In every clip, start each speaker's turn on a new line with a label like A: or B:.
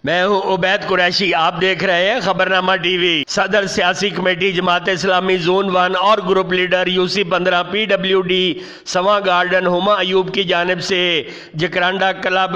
A: मैं हूं उबैद कुरैशी, आप देख रहे हैं खबरनामा टीवी। सदर सियासी कमेटी जमात इसलामी जोन 1 और group leader UC 15 PWD Shawan garden ऐवब की जानिब से जकरंडा क्लब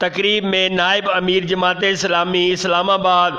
A: तकरीब में नाइब अमीर जमात इसलामी इस्लामाबाद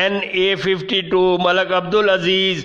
A: NA52 मलक अब्दुल्लाजीज,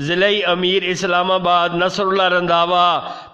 A: ज़िला अमीर इस्लामाबाद नसरुल्लाह रंधावा,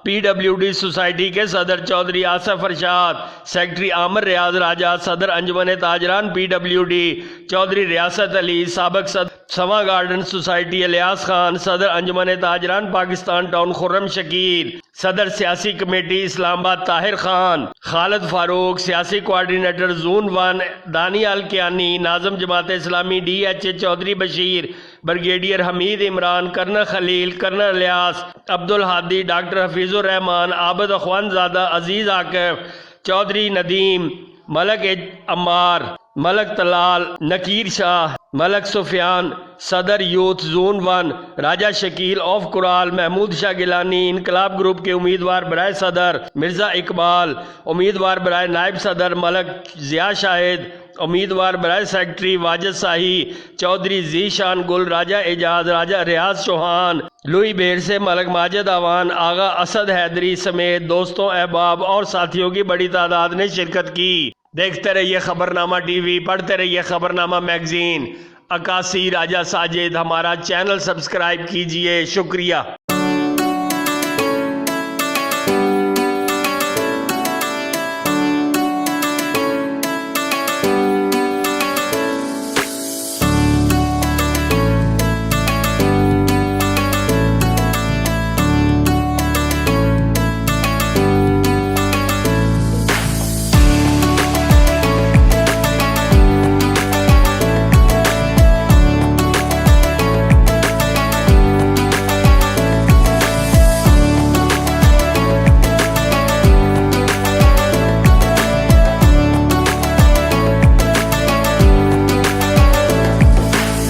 A: PWD सोसाइटी के सदर चौधरी आसफ अरशाद, सेक्रेटरी आमिर रियाज राजा, सदर अंजुमन ताजरान PWD चौधरी रियासत अली, साबिक सदर शवां गार्डन सोसाइटी अलियास खान, सदर अंजुमन ताजरान पाकिस्तान टाउन खुर्रम शकील, सदर सियासी कमेटी इस्लामाबाद ताहिर खान, खालिद फारूक, सियासी कोऑर्डिनेटर जोन 1 दानियाल कियानी, नाज़म Jamaat Islami DHA Chaudhry Bashir, brigadier Hameed Imran, colonel Khalil, colonel Ilyas, Abdul Hadi, doctor Hafeezur Rehman, Abid Akhwanzada, Aziz Akif, Chaudhry Nadeem, Malik Ammar, Malik Talal, Naqeer Shah, Malik Sufiyan, सदर youth zone 1 Raja Shakeel of Kurral, Mehmood Shah Gilani, इनकलाब ग्रुप के उम्मीदवार बराए सदर मिर्जा इकबाल, उम्मीदवार बराए नाइब सदर मलक जिया शाहिद, उम्मीदवार बराए सेक्रेटरी वाजिद शाही, चौधरी जीशान गुल, राजा एजाज, राजा रियाज चौहान, लुई बेर से मलक माजिद आवान, आगा असद हैदरी समेत दोस्तों, अहबाब और साथियों की बड़ी तादाद ने शिरकत की। देखते रहिए खबरनामा टीवी, पढ़ते रहिए खबरनामा मैगजीन। 81 राजा साजिद, हमारा चैनल सब्सक्राइब कीजिए। शुक्रिया।